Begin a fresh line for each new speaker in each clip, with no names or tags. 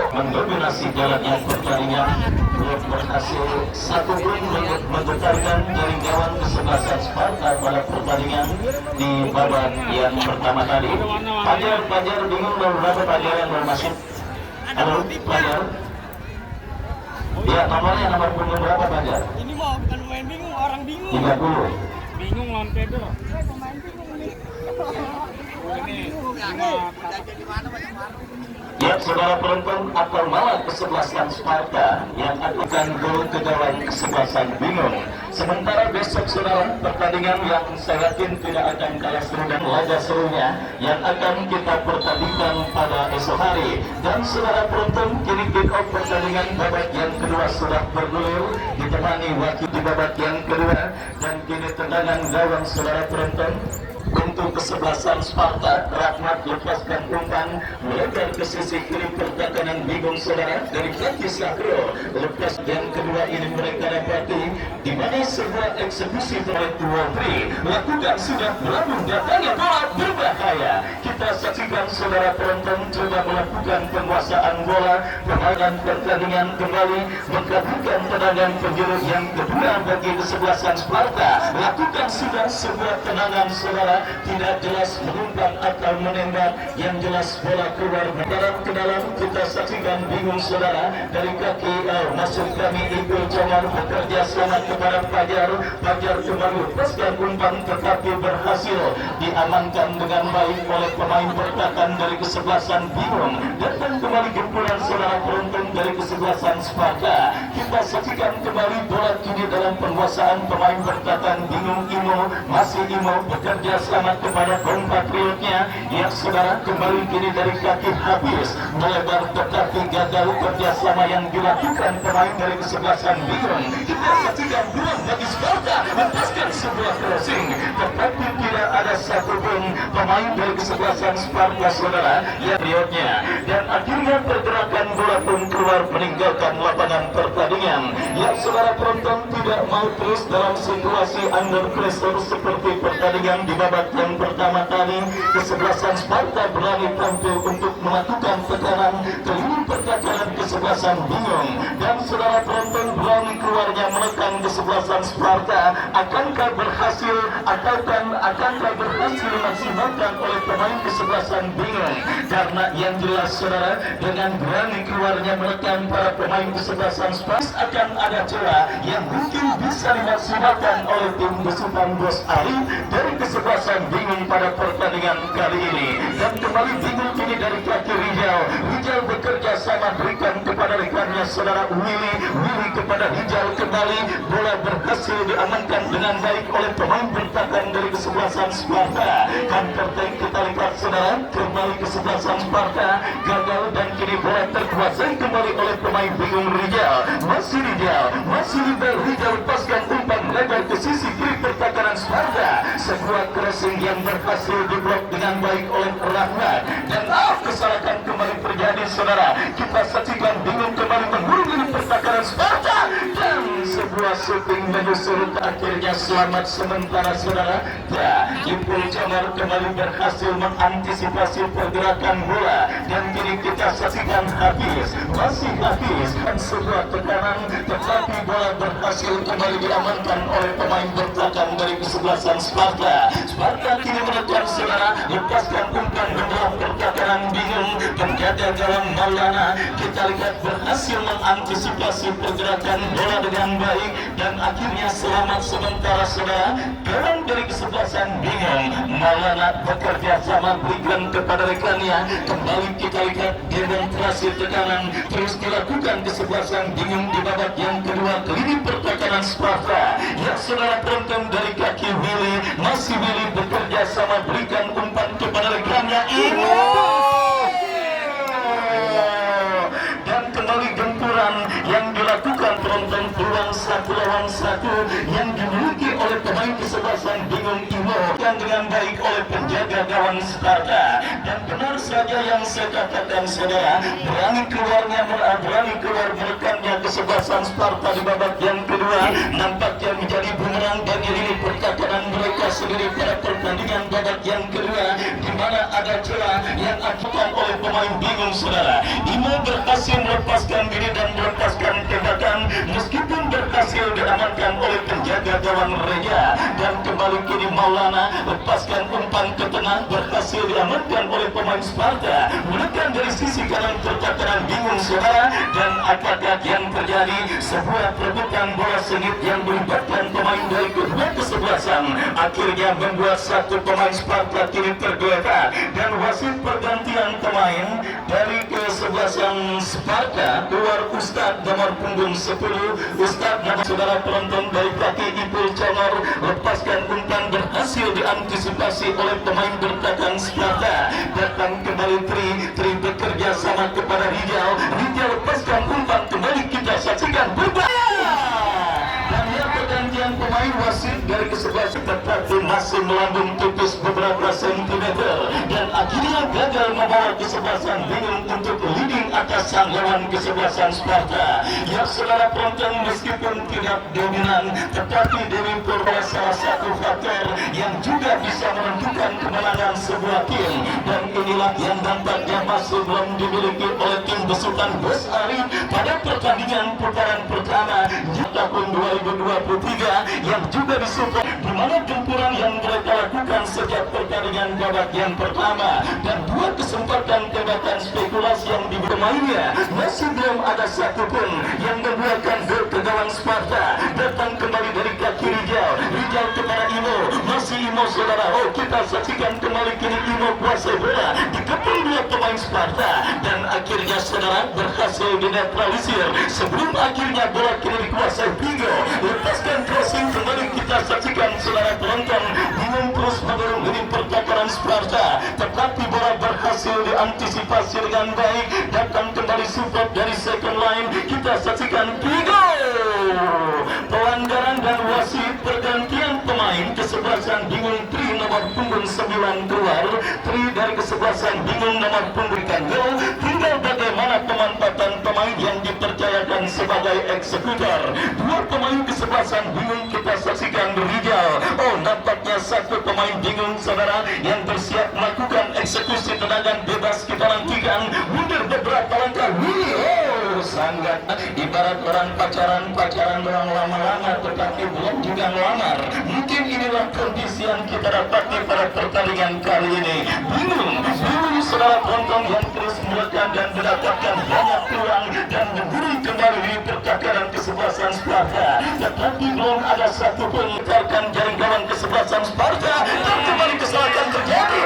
mendominasi jalannya pertandingan, belum berhasil satu poin menggetarkan jaring gawang kesebelasan Sparta pada pertandingan di babak yang pertama tadi. Pajar bingung berapa Pajar yang bermasuk. Halo Pajar. Ya, nomor punggung berapa Pajar?
Ini mah bukan pemain bingung, orang bingung.
30.
Bingung lawan Pedro. Pemain bingung nih.
Ya, saudara penonton, atau malah kesebelasan Sparta yang akan gol ke dalam kesebelasan bingung. Sementara besok saudara pertandingan yang saya yakin tidak akan kalah seru dan laga serunya yang akan kita pertandingkan pada esok hari. Dan saudara penonton, kini kick off pertandingan babak yang kedua sudah bergulir ditemani wakil di babak yang kedua, dan kini tendangan gawang saudara penonton untuk kesebelasan Sparta. Rahmat lepaskan umpan melebar ke sisi kiri kotak kanan bingung saudara dari kaki Sakro. Lepas yang kedua ini mereka dapati di mana sebuah eksekusi oleh Tuwatri lakukan sudah melambung datangnya bola berbahaya. Kita saksikan saudara penonton coba melakukan penguasaan bola, pemain pertandingan kembali mengkabulkan tendangan penjuru yang kedua bagi kesebelasan Sparta. Lakukan sudah sebuah tendangan saudara, tidak jelas mengumpan atau menembak, yang jelas bola keluar ke dalam. Kita saksikan bingung saudara dari kaki masuk kami Iqbal Jamar bekerja selamat kepada Pajar kembali lepaskan umpan tetapi berhasil diamankan dengan baik oleh pemain bertahan dari kesebelasan bingung. Datang kembali gempuran saudara penonton dari kesebelasan Sparta. Kita saksikan kembali bola kini dalam penguasaan pemain bertahan bingung. Masih Imo bekerja selamat kepada kompatriotnya yang saudara kembali kini dari kaki habis melebar tetapi gagal kerjasama yang dilakukan pemain dari kesebelasan bingung. Kita saksikan peluang bagi Sparta lepaskan sebuah crossing tetapi tidak ada satupun pemain dari kesebelasan Sparta saudara yang riotnya, dan akhirnya pergerakan bola pun keluar meninggalkan lapangan pertandingan. Yang saudara penonton tidak mau terus dalam situasi under pressure seperti pertandingan di babak yang pertama tadi. Kesebelasan Sparta berani tampil untuk melakukan tekanan ke lini pertahanan kesebelasan bingung, dan saudara penonton berani keluarnya menekan kesebelasan Sparta. Akankah berhasil akankah berhasil dimaksimalkan oleh pemain kesebelasan bingung? Karena yang jelas saudara, dengan berani keluarnya menekan para pemain kesebelasan Sparta akan ada celah yang mungkin bisa dimaksimalkan oleh tim besutan Bos Ali dari kesebelasan bingung pada pertandingan kali ini. Dan kembali bingung ini dari kaki Rijal bekerja sama berikan kepada rekannya saudara Willy kepada Rijal kembali, bola berhasil diamankan dengan baik oleh pemain bertahan dari kesebelasan Sparta. Dan pertandingan kita lihat saudara, kembali kesebelasan Sparta gagal dan kini bola terkuasai kembali oleh pemain bingung Rijal. Masih Rijal lepaskan umpan lebar ke sisi kiri pertahanan Sparta. Sebuah crossing yang berhasil diblok dengan baik oleh Rahmat, dan kesalahan kembali terjadi saudara. Kita saksikan bingung kembali menghubungi pertahanan Sparta dan sebuah shooting menyusul akhirnya selamat sementara saudara. Ya, Iqbal Jamar kembali berhasil mengantisipasi pergerakan bola, dan kini kita saksikan masih habis dan sebuah tekanan tetapi bola berhasil kembali diamankan oleh pemain bertahan dari kesebelasan Sparta. Sparta kini menekan saudara, lepaskan umpan dalam pertahanan bingung, penjaga gawang Maulana kita lihat berhasil mengantisipasi pergerakan bola dengan baik, dan akhirnya selamat sementara saudara. Gawang dari kesebelasan bingung Maulana bekerja sama berikan kepada rekannya. Kembali kita lihat demonstrasi tekanan terus dilakukan kesebelasan bingung di babak yang kedua ke lini pertahanan Sparta. Ya saudara penonton dari kaki masih Willy bekerja sama berikan umpan kepada rekannya dan kembali gempuran yang dilakukan penonton, peluang 1 lawan 1 yang dimiliki oleh pemain kesebelasan bingung yang dengan baik oleh penjaga gawang Sparta. Dan benar saja yang saya katakan saudara, berani keluar menekannya kesebelasan Sparta di babak yang kedua nampaknya menjadi bumerang bagi lini pertahanan mereka sendiri pada pertandingan babak yang kedua, di mana ada celah yang dilakukan oleh pemain bingung saudara. Imo berhasil masih melepaskan diri dan melepaskan tembakan meskipun berhasil diamankan oleh penjaga gawang Reja. Dan kembali kini Maulana lepaskan umpan ke tengah, berhasil diamankan oleh pemain Sparta, menekan dari sisi kanan pertahanan bingung saudara. Dan apakah yang terjadi? Sebuah perebutan bola sengit yang melibatkan pemain dari kedua kesebelasan akhirnya membuat satu pemain Sparta kini tergeletak, dan wasit pergantian pemain dari kesebelasan Sparta keluar Ustadz nomor punggung 10. Ustadz nama saudara penonton dari kaki Ipul Congor, lepaskan umpan berhasil diantisipasi oleh pemain bertahan Sparta. Datang kembali Tri bekerja sama kepada Rijal lepaskan umpan, kembali kita saksikan berbahaya. Dan yang pergantian pemain wasit dari kesebelasan tetapi masih melambung tipis beberapa sentimeter, dan akhirnya gagal membawa kesebelasan bingung untuk leading atas sang lawan kesebelasan Sparta. Ya saudara penonton, meskipun tidak dominan tetapi Dewi Purba salah satu faktor yang juga bisa menentukan kemenangan sebuah tim. Dan inilah yang nampaknya masih belum dimiliki oleh tim besutan Bos Arif pada pertandingan putaran pertama di tahun 2023 yang juga disupport, di mana gempuran yang mereka lakukan sejak pertandingan babak yang pertama dan dua kesempatan tembakan spekulasi yang diberi masih belum ada satupun yang membuahkan gol ke gawang Sparta. Datang kembali dari kaki Rijal kepada Imo, masih Imo saudara. Oh, kita saksikan kembali kini Imo kuasai bola, dikepung dua pemain Sparta dan akhirnya saudara berhasil dinetralisir sebelum akhirnya bola kini dikuasai Pigo. Lepaskan crossing, kembali kita saksikan saudara penonton, bingung terus mendorong ini pertahanan Sparta, tetapi bola berhasil diantisipasi dengan baik. Datang kembali support dari second line, kita saksikan Pigo, pelanggaran dan wasit pergantian pemain kesebelasan bingung Tri nomor punggung 9 keluar. Tri dari kesebelasan bingung nomor punggung gol. Tinggal bagaimana pemanfaatan pemain yang dipercayakan sebagai eksekutor. Dua pemain kesebelasan bingung kita saksikan Rijal. Oh, nampaknya satu pemain bingung saudara yang bersiap melakukan eksekusi tendangan bebas. Kita nantikan mundur beberapa langkah. Oh, sangat ibarat orang pacaran orang lama-lama tetapi belum juga melamar. Mungkin inilah kondisi yang kita dapati pada pertandingan kali ini. Bingung saudara penonton yang terus melekat dan mendapatkan banyak peluang dan memberi kembali di pertahanan kesebelasan Sparta, tetapi belum ada satupun menekan jaring gawang kesebelasan Sparta dan kembali kesalahan terjadi.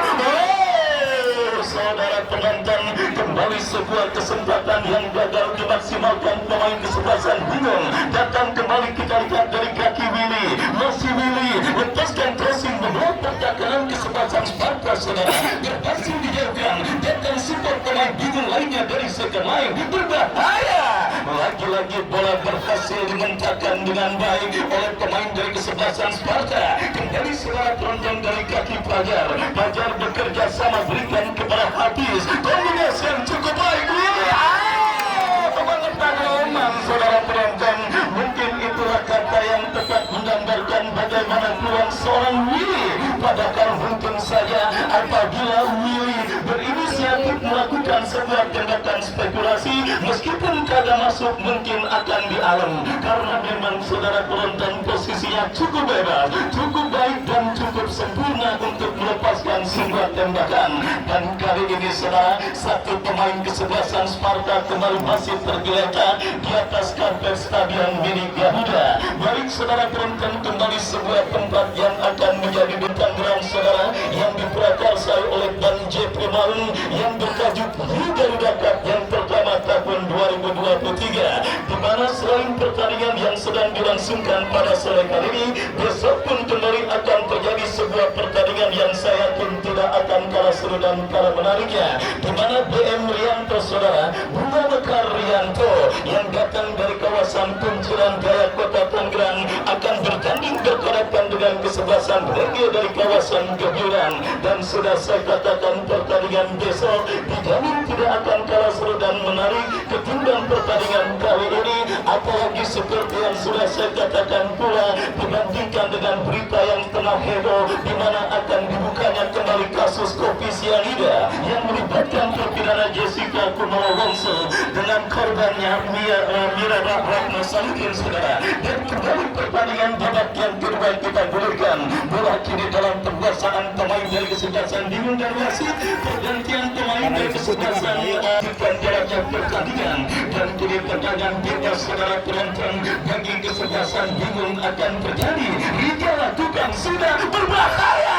Saudara penonton, kembali sebuah kesempatan yang gagal dimaksimalkan pemain kesebelasan bingung. Datang kembali kita lihat dari kaki Willy, masih Willy lepaskan crossing membuat pertahanan kesebelasan Sparta saudara berhasil dijauhkan. Datang support pemain bingung lainnya dari second line, berbahaya. Lagi-lagi bola berhasil dimentakkan dengan baik oleh pemain dari kesebelasan Sparta. Kembali saudara penonton dari kaki Fajar bekerja sama berikan kepada Hafiz, kombinasi yang cukup baik. Pengetahuan saudara penonton, mungkin itulah kata yang tepat menggambarkan bagaimana peluang seorang Willy. Padahal mungkin saja apabila Willy berinisiatif melakukan sebuah tembakan spekulasi, meskipun kagak masuk mungkin akan dialam, karena memang saudara penonton posisinya cukup bebas, cukup baik dan cukup sempurna untuk melepaskan sebuah tembakan. Dan kali ini saudara, satu pemain kesebelasan Sparta kembali masih tergeletak di atas karpet stadion milik Garuda. Baik saudara penonton, kembali sebuah tempat yang akan menjadi bintang ground saudara yang diprakarsai oleh Bang Jeffrey Maung yang bertajuk Garuda Cup yang pertama tahun 2023, di mana selain pertandingan yang sedang dilangsungkan pada sore kali ini, besok pun kembali akan terjadi sebuah pertandingan yang saya yakin tidak akan kalah seru dan kalah menariknya, di mana BM Rianto saudara, Bunga Mekar Rianto yang datang dari kawasan Kunciran Jaya Kota Tangerang akan bertanding berhadapan dengan kesebelasan Rege dari kawasan Keburan. Dan sudah saya katakan pertandingan besok dijamin tidak akan kalah seru dan menarik ketimbang pertandingan kali ini. apalagi seperti yang sudah saya katakan pula, dibandingkan dengan berita yang tengah heboh di mana akan dibukanya kembali kasus kopi sianida yang melibatkan terpidana Jessica Kumala Wongso dengan korbannya Mira Ratna Salihin, saudara. Dan kembali pertandingan babak yang kedua kita gulirkan. Bola kini dalam penguasaan pemain dari kesebelasan bingung dan wasit. Pergantian pemain dari kesebelasan bukan jaraknya pertandingan, dan kini pertandingan bebas, saudara penonton. Bagi kesebelasan bingung akan terjadi. Liga lakukan sudah berbahaya.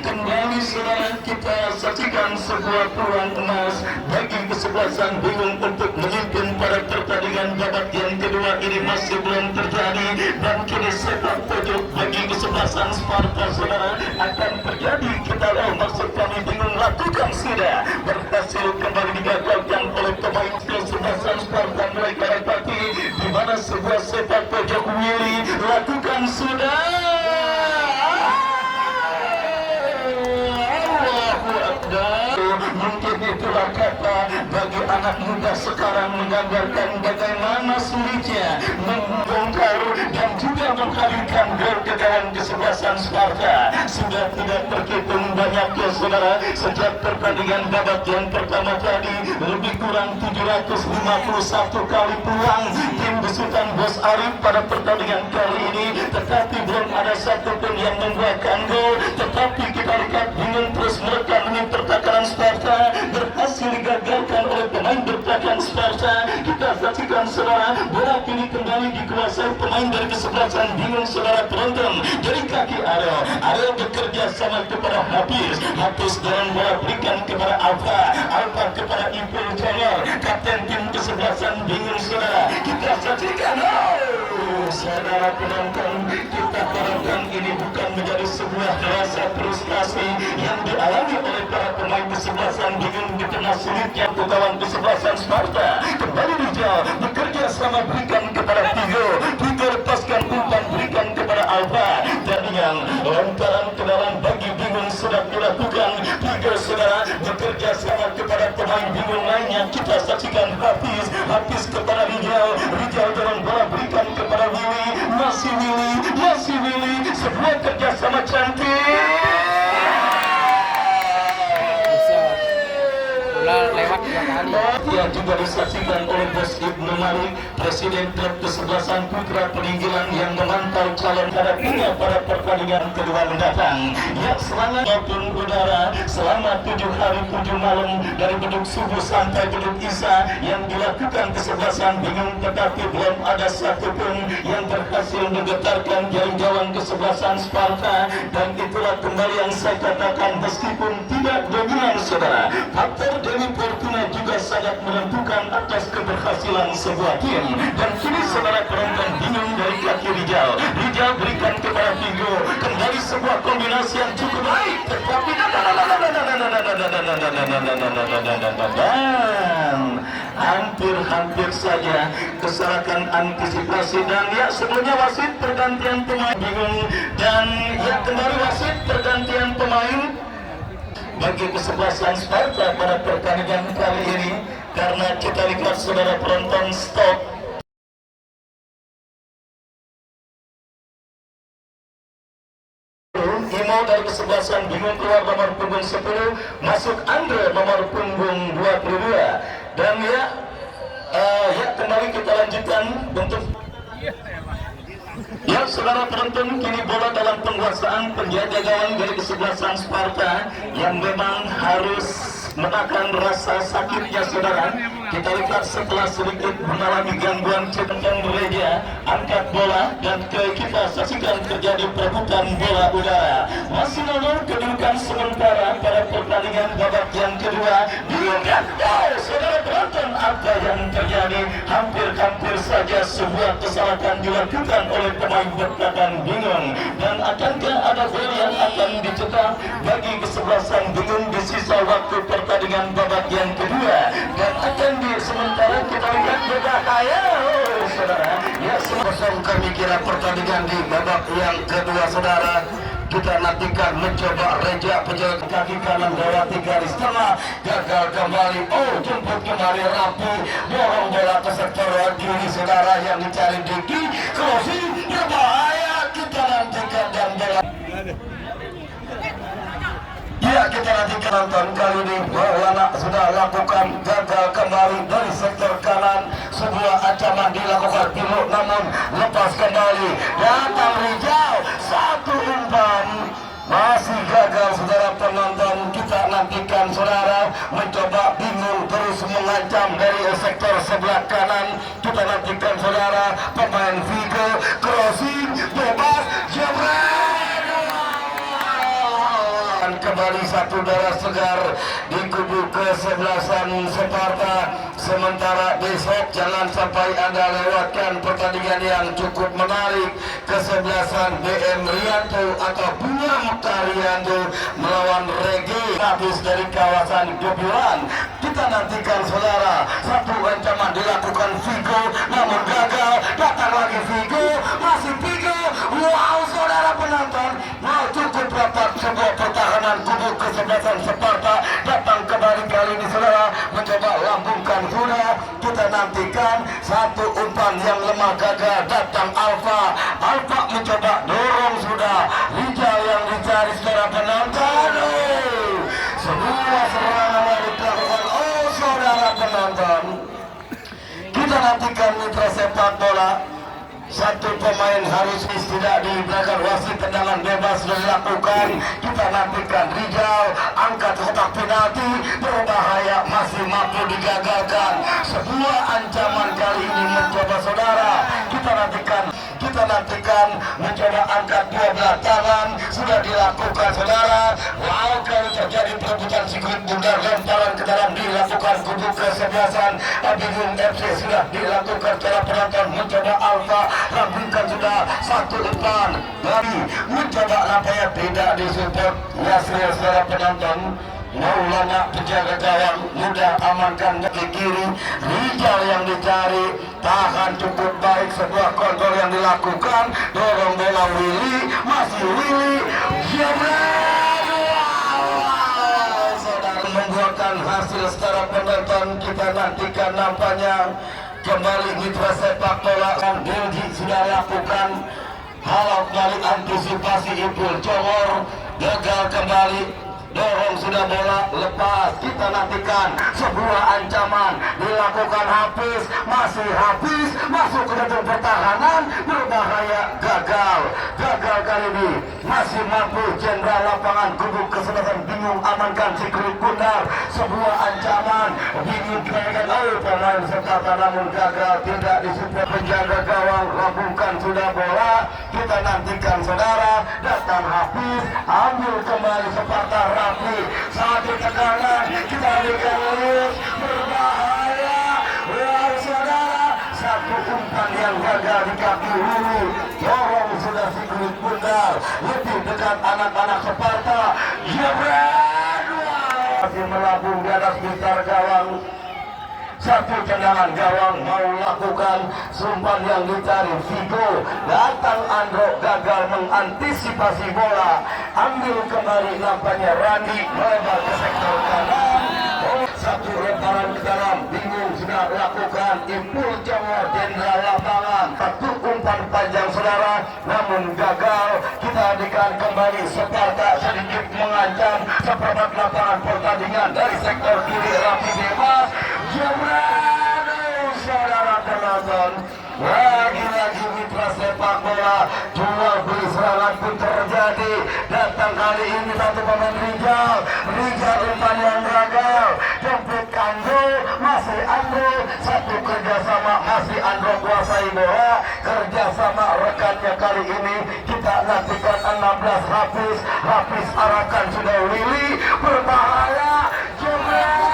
Kembali saudara kita saksikan sebuah peluang emas bagi kesebelasan bingung untuk memimpin pada pertandingan babak yang kedua ini masih belum terjadi, dan kini sepak pojok bagi kesebelasan Sparta saudara akan terjadi. Kita maksud kami bingung lakukan sudah berhasil kembali digagalkan oleh pemain kesebelasan Sparta mereka Pati, di mana sebuah sepak pojok Willy lakukan sudah. Mungkin itulah kata bagi anak muda sekarang menggambarkan bagaimana sulitnya membongkar dan juga menghadirkan gol kekalahan kesebelasan Sparta. Sudah tidak terhitung banyaknya saudara sejak pertandingan babak yang pertama tadi, lebih kurang 751 kali peluang tim besutan Bos Arif pada pertandingan kali ini, tetapi belum ada satupun yang membuahkan gol. Tetapi kita lihat bingung terus merekam ini pertakaran Sparta berhasil digagalkan oleh pemain bertahan Sparta. Kita saksikan saudara, bola kini kembali dikuasai pemain dari kesebelasan bingung saudara penonton. Dari kaki Ariel bekerja sama kepada Hafiz dengan bola berikan kepada Alfa kepada Ipul Junior, kapten tim kesebelasan bingung saudara. Kita saksikan, saudara penonton, kita harapkan ini bukan menjadi sebuah rasa frustasi yang dialami oleh para pemain kesebelasan bingung di tengah sulitnya kawan kesebelasan Sparta. Kembali Rijal bekerja sama berikan kepada Tigo lepaskan umpan berikan kepada Alfa, dan yang lontaran ke dalam bagi bingung sudah dilakukan. Tigo saudara bekerja sama kepada pemain bingung lainnya. Kita saksikan Hafiz kepada Rijal dalam bola berikan kepada Willy, masih Willy, sebuah kerjasama cantik.
Lewat 2 kali.
Yang juga disaksikan oleh Bos Ibnu Malik, Presiden Klub Kesebelasan Putra Peninggalan yang memantau calon hadapinya pada pertandingan kedua mendatang. Ya, serangan maupun udara selama 7 hari 7 malam dari beduk subuh sampai beduk isya yang dilakukan kesebelasan bingung, tetapi belum ada satupun yang berhasil menggetarkan jaring gawang kesebelasan Sparta. Dan itulah kembali yang saya katakan, meskipun tidak dominan saudara, faktor Dewi Fortuna juga sangat menentukan atas keberhasilan sebuah tim. Dan kini saudara penonton bingung dari kaki Rijal berikan kepada Tigo, kembali sebuah kombinasi yang cukup baik, tetapi hampir saja kesalahan antisipasi. Dan ya, sebelumnya wasit pergantian pemain bingung, dan ya kembali wasit pergantian pemain bagi kesebelasan Sparta pada pertandingan kali ini, karena kita lihat saudara penonton stop. Imo dari kesebelasan bingung keluar nomor punggung 10, masuk Andre nomor punggung 22. Dan ya kembali kita lanjutkan bentuk. Ya saudara penonton, kini bola dalam penguasaan penjaga gawang dari kesebelasan Sparta yang memang harus menahan rasa sakitnya saudara. Kita lihat setelah sedikit mengalami gangguan centang gereja, angkat bola dan kita saksikan terjadi perebutan bola udara. Masih 0 kedudukan sementara pada pertandingan babak yang kedua. Diungkap, saudara penonton, apa yang terjadi? Hampir saja sebuah kesalahan dilakukan oleh pemain bertahan bingung. Dan akankah ada gol yang akan dicetak bagi kesebelasan bingung di sisa waktu pertandingan babak yang kedua? Dan akan sementara kita lihat berbahaya saudara. Ya, kosong kami kira pertandingan di babak yang kedua saudara. kita nantikan mencoba Reja penjaga kaki kanan lewati garis tengah, gagal kembali. Oh, jemput kembali rapi, dorong bola ke sektor kiri saudara yang dicari Diki, crossing berbahaya, kita nantikan dan bola. Ya, kita nantikan nonton kali ini. Maulana sudah lakukan, gagal kembali dari sektor kanan, sebuah ancaman dilakukan Timo, namun lepas kembali, datang Rijal, satu umpan masih gagal saudara penonton. Kita nantikan saudara mencoba bingung terus mengancam dari sektor sebelah kanan. Kita nantikan saudara pemain Vigo, crossing bebas, jebret kembali satu darah segar di kubu kesebelasan Sparta. Sementara besok jangan sampai Anda lewatkan pertandingan yang cukup menarik, kesebelasan BM Rianto atau Bunga Muktarianto melawan Regi habis dari kawasan Gebulan. Kita nantikan saudara, satu ancaman dilakukan Vigo namun gagal, datang lagi Vigo, masih Vigo. Wow saudara penonton, mau cukup rapat sebuah pertahanan kubu kesebelasan Sparta. Datang kembali kali ini saudara, mencoba lambungkan kuda. Kita nantikan satu umpan yang lemah gagal, datang Alfa mencoba dorong sudah, Rijal yang dicari saudara penonton. Sebuah serangan yang dilakukan saudara penonton. Kita nantikan mitra sepak bola, satu pemain harus tidak di belakang wasit, tendangan bebas dilakukan. Kita nantikan Rijal angkat kotak penalti berbahaya, masih mampu digagalkan. Sebuah ancaman kali ini mencoba saudara. Kita nantikan mencoba angkat dua belah tangan, sudah dilakukan saudara. Wow, kalau terjadi perebutan sirkuit bundar, lemparan ke dalam dilakukan kubu kesebelasan Abidun FC, sudah dilakukan cara penonton. Mencoba Alfa lambungkan sudah satu umpan dari mencoba lapanya, tidak disupport Yasril saudara penonton. Maulana penjaga gawang mudah amankan ke kiri, Rijal yang dicari, tahan cukup baik, sebuah kontrol yang dilakukan, dorong bola Willy, masih Willy, saudara membuahkan hasil secara penonton. Kita nantikan nampaknya kembali mitra sepak bola Delgi sudah lakukan halau kembali, antisipasi Ipul Congor, gagal kembali, dorong sudah bola lepas. Kita nantikan sebuah ancaman dilakukan Hafiz, masih Hafiz masuk ke dalam pertahanan berbahaya, gagal kali ini, masih mampu jenderal lapangan kubu kesebelasan bingung amankan sirkuit bundar. Sebuah ancaman bingung kirakan pemain Sparta namun gagal, tidak disupport penjaga gawang, lambungkan sudah bola. Kita nantikan saudara, datang Hafiz, ambil kembali Sparta rapi, satu tekanan, kita berikan lurus, berbahaya. Wow saudara, satu umpan yang gagal di kaki hulu, dorong sudah sirkuit bundar, lebih dekat anak-anak Sparta, jebret, masih melambung di atas gitar gawang. Satu tendangan gawang mau lakukan, sumpan yang dicari Vigo, datang Andro, gagal mengantisipasi bola, ambil kembali nampaknya Randi, melebar ke sektor kanan. Satu lemparan ke dalam, bingung sudah lakukan, Ipul Congor jenderal lapangan, satu umpan panjang saudara namun gagal. Kita akan kembali Sparta sedikit mengancam seperempat lapangan pertandingan dari sektor kiri, rapi bebas, jebret saudara penonton. Lagi-lagi mitra sepak bola, jual beli serangan pun terjadi. Datang kali ini satu pemain Rijal umpan yang gagal, jemput Andro, masih Andro, satu kerjasama, masih Andro kuasai bola, kerjasama rekannya kali ini. Kita nantikan 16 Hafiz arahkan sudah Willy, berbahaya, jebret,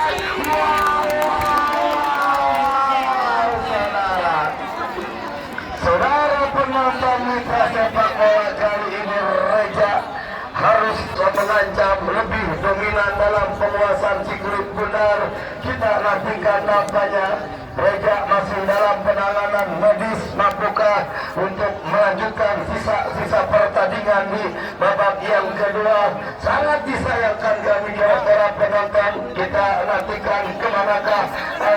saudara penonton mitra sepak bola kali ini. Reja harus mengancam, lebih dominan dalam penguasaan sirkuit bundar. Kita nantikan nampaknya Reja masih dalam dalam penanganan medis mampukah untuk melanjutkan sisa pertandingan di babak yang kedua. Sangat disayangkan kami para penonton, kita nantikan kemanakah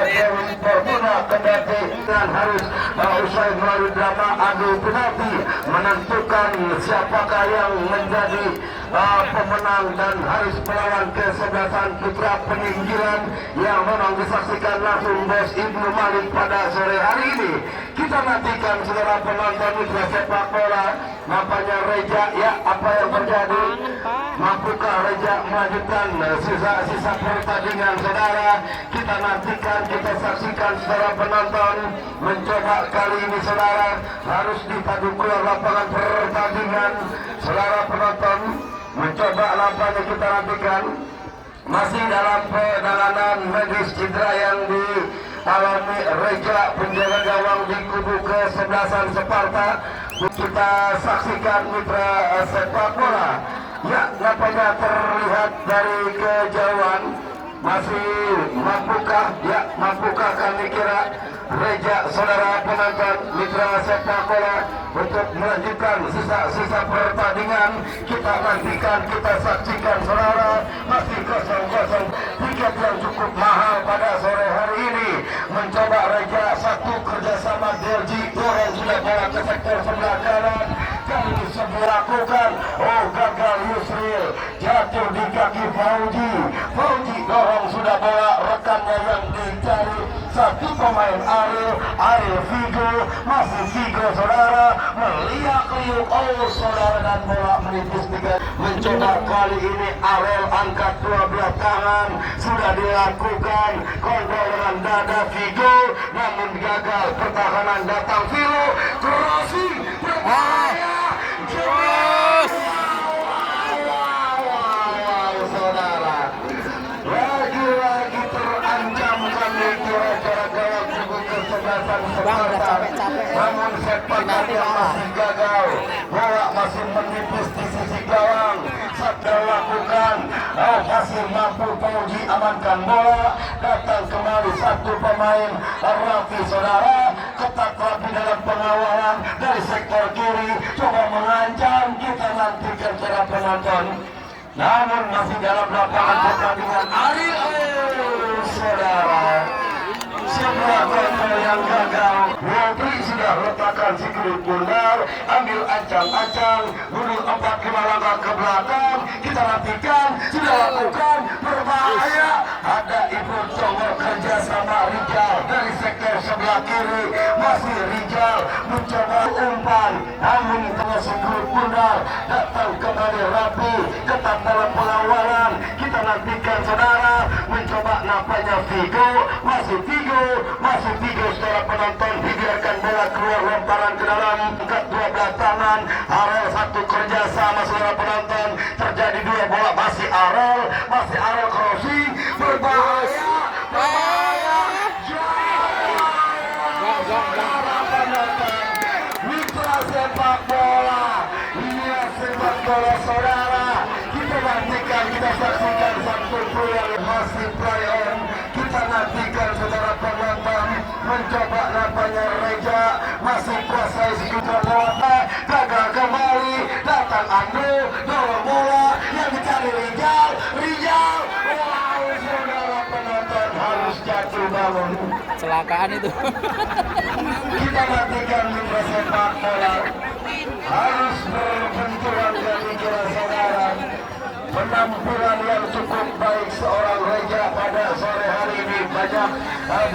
Dewi Fortuna kendati dan harus usai melalui drama adu penalti menentukan siapakah yang menjadi pemenang dan harus melawan kesebelasan putra peninggilan yang memang disaksikan langsung Bos Ibnu Malik pada sore hari ini. Kita nantikan saudara penonton mitra sepak bola, nampaknya Reja, ya apa yang terjadi? Mampukah Reja melanjutkan sisa pertandingan saudara? Kita nantikan, kita saksikan saudara penonton. Mencoba kali ini saudara harus dipadu keluar lapangan pertandingan. Saudara penonton mencoba lapangan, kita nantikan. Masih dalam penanganan medis cedera yang dialami Reja, penjaga gawang di kubu kesebelasan Sparta. Kita saksikan mitra sepak bola. Ya, nampaknya terlihat dari kejauhan. Masih mampukah? Ya, mampukah kami kira Reja, saudara penonton mitra sepak bola, untuk melanjutkan sisa pertandingan. Kita nantikan, kita saksikan saudara. Masih kosong-kosong, tiket yang cukup mahal pada sore hari ini. Mencoba Reja, satu kerjasama Delji, dorong sudah bola ke sektor sebelah kanan. Kali ini sebuah lakukan, oh gagal Yusril, jatuh di kaki Fauji. Fauji dorong sudah bola, rekannya yang dicari satu pemain Ariel Vigo, masih Vigo saudara, meliak-liuk, oh saudara, dan bola menipis tiga. Mencoba kali ini Ariel angkat dua belah tangan, sudah dilakukan kontrol dengan dada Vigo, namun gagal. Pertahanan datang Vigo, crossing berbahaya. Saudara, lagi-lagi terancam kami kira-kira gawang kubu kesebelasan Sparta. Namun sepak bola masih gagal, bola masih menipis di sisi gawang. Sabda lakukan, masih mampu Fauji amankan bola. Datang kembali satu pemain Raffi saudara, ketat rapi dalam pengawalan dari sektor kiri, coba mengancam. Kita nantikan para penonton. Namun masih dalam lapangan pertandingan saudara, sebuah kontrol yang gagal. Wobri sudah letakkan si kulit bundar, ambil ancang-ancang, mundur 4 langkah ke belakang. Kita nantikan, sudah lakukan, berbahaya. Ada Ibu Congor kerja sama Rijal dari sektor sebelah kiri. Masih Rijal mencoba umpan, namun tengah si kulit bundar. Datang kembali rapi, ketat dalam pengawalan. Kita nantikan saudara, mencoba nampaknya Vigo, masih Vigo saudara penonton, dibiarkan bola keluar, lemparan ke dalam, angkat dua belah tangan. Arel satu kerja sama saudara penonton, terjadi dua bola, masih Arel crossing, berbahaya. Mitra sepak bola, inilah sepak bola saudara. Kita nantikan, kita saksikan satu peluang masih play on. Kita nantikan saudara penonton, mencoba nampaknya Reja masih kuasai sekitar bola, gagal kembali. Datang Ando, dorong bola yang dicari Rijal. Wow, saudara penonton harus jatuh bangun.
Kecelakaan itu.
Kita nantikan mitra sepak bola harus berbenturan kali kira saudara. Penampilan yang cukup baik seorang Reja pada sore hari ini, banyak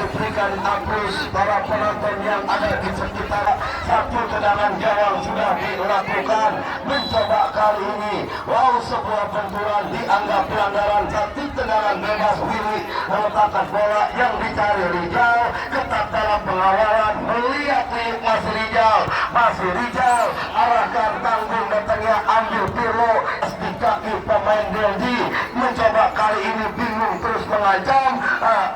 diberikan aplaus para penonton yang ada di sekitar. Satu tendangan gawang sudah dilakukan. Mencoba kali ini, wow, sebuah benturan dianggap pelanggaran. Satu tendangan bebas Willy meletakkan bola yang dicari Rijal, ketat dalam pengawalan. Melihat masih Rijal arahkan tanggung, datangnya ambil Pirlo di kaki pemain Delji. Mencoba kali ini bingung, terus mengancam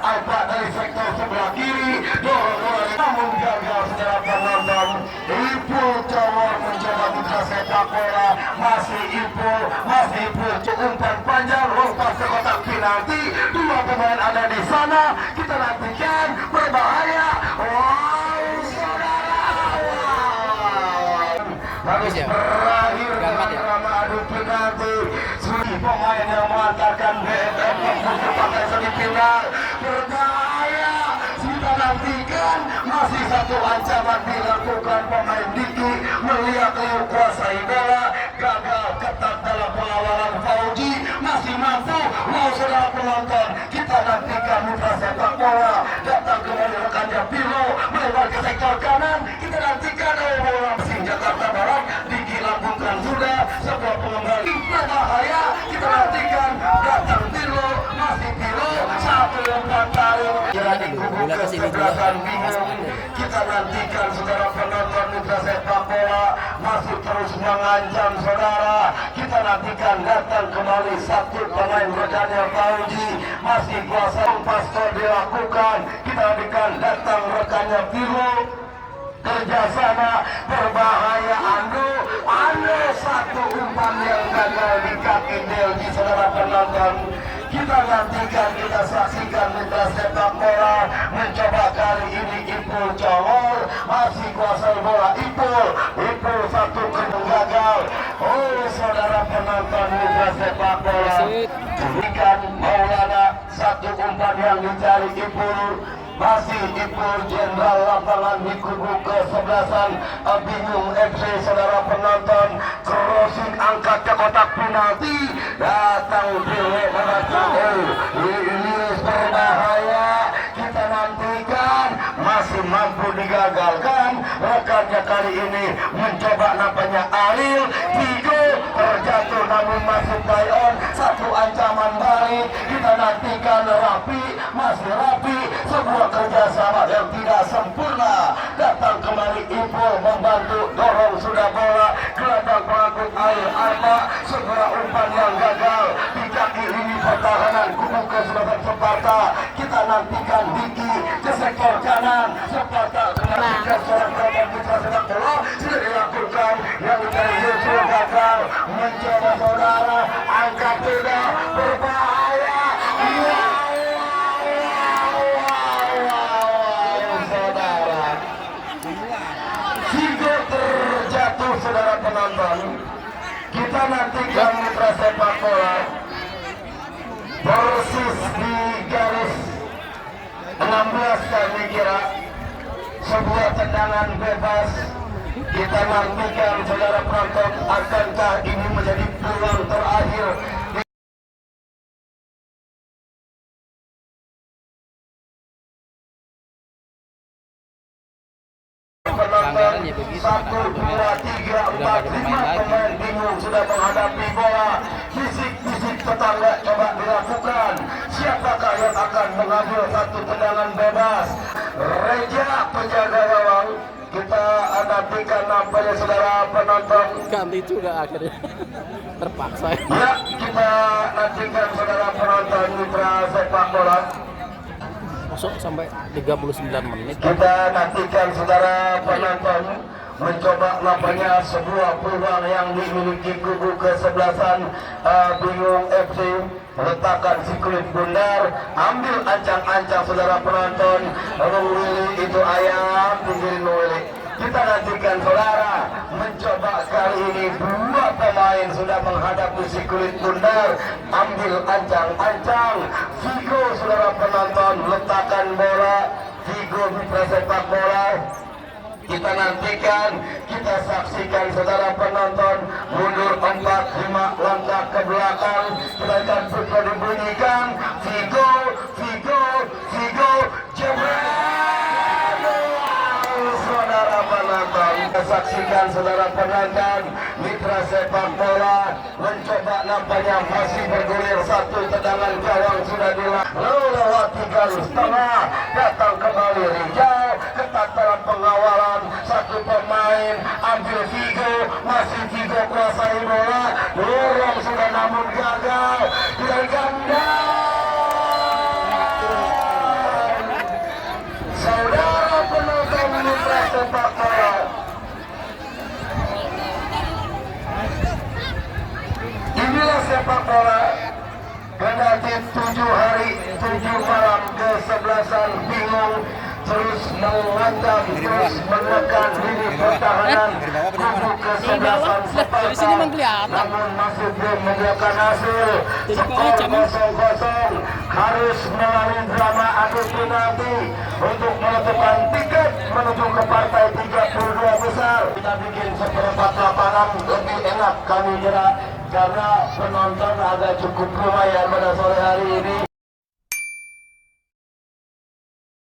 Alba dari sektor sebelah kiri, dorong bola namun gagal secara penonton. Ipul Cowor mencoba mitra sepak bola, masih Ipul, umpan panjang, lompat ke kotak penalti. Dua pemain ada di sana, kita nantikan, berbahaya. Wow, final berbahaya. Kita nantikan masih satu ancaman dilakukan pemain Diki. Melihat Leo kuasai bola, gagal ketat dalam pengawalan Fauji, masih mampu. Mau saudara penonton, kita nantikan mitra sepak bola datang kembali rekannya Pilo melebar ke sektor kanan. Kita nantikan bola mesin Jakarta Barat digilangkan sudah sebuah pengembali berbahaya. Kita nantikan datang Pilo, masih Pilo satu lompat tarik jadi kubu kesebelasan bingung. Kita nantikan saudara penonton mitra sepak bola masih terus mengancam saudara. Kita nantikan datang kembali satu pemain rekannya Fauji, masih kuasa pastor dilakukan. Kita nantikan datang rekannya Pilo, kerjasama berbahaya. Ando satu umpan yang gagal di kaki Delgi saudara penonton. Kita nantikan, kita saksikan mitra sepak bola mencoba kali ini Ipul Congol, masih kuasai bola Ipul satu kembang gagal. Oh saudara penonton mitra sepak bola, berikan Maulana satu umpan yang dicari Ipul, masih Ipul Jenderal lapangan di kubu kesebelasan bingung FC saudara penonton. Crossing angkat ke kotak penalti, datang Dewa Iris berbahaya. Kita nantikan masih mampu digagalkan rekannya kali ini mencoba nampaknya Aril Vigo terjatuh namun masuk play on, satu ancaman balik. Kita nantikan masih Rapi, sebuah kerjasama yang tidak sempurna. Datang kembali Ipul membantu dorong sudah bola gelandang pengangkut air apa, segera umpan yang gagal di kaki lini pertahanan kubu kesebelasan Sparta. Kita nantikan Diki ke sektor kanan, Sparta menantikan seorang korban putra sepak bola sudah dilakukan yang dari Yusuf gagal mencoba saudara angkat tidak berbahaya. Vigo terjatuh saudara penonton. Kita nantikan mitra sepak bola persis di garis 16 kami kira sebuah tendangan bebas. Kita nantikan saudara penonton, akankah ini menjadi peluang terakhir penonton. 1, 2, 3, 4, 5 pemain bingung sudah menghadapi bola. Bisik-bisik tetangga coba dilakukan. Siapakah yang akan mengambil satu tendangan bebas? Reja penjaga gawang. Kita nantikan nampaknya saudara penonton.
Ganti juga akhirnya terpaksa.
Ya, kita nantikan saudara penonton mitra sepak bola.
Masuk sampai 39 menit.
Kita nantikan saudara penonton mencoba nampaknya sebuah peluang yang dimiliki kubu kesebelasan bingung FC. Letakkan si kulit bundar, ambil ancang-ancang saudara penonton. Willy itu ayam, pinggirin Willy. Kita nantikan saudara mencoba kali ini dua pemain sudah menghadapi si kulit bundar, ambil ancang-ancang. Vigo saudara penonton, letakkan bola. Vigo mitra sepak bola. Kita nantikan, kita saksikan saudara penonton mundur 4-5 langkah ke belakang. Kita akan putra dibunyikan. Vigo jebret. Saudara penonton, kita saksikan saudara penonton mitra sepak bola mencoba nampaknya masih bergulir, satu tendangan gawang sudah dilakukan lewati garis tengah. Datang kembali Rijal, ketat dalam pengawalan satu pemain, ambil Vigo, masih Vigo kuasai bola, dorong sudah namun gagal. Dari ganda saudara penonton mitra sepak bola, inilah sepak bola. Kendati 7 hari 7 malam kesebelasan bingung terus mengancam, terus menekan lini pertahanan kubu kesebelasan Sparta, namun masih belum membuahkan hasil. Skor 0-0 harus melalui drama adu penalti untuk menentukan tiket menuju ke partai 32 besar. Kita bikin seperempat lapangan lebih enak kami kira, karena penonton agak cukup lumayan pada sore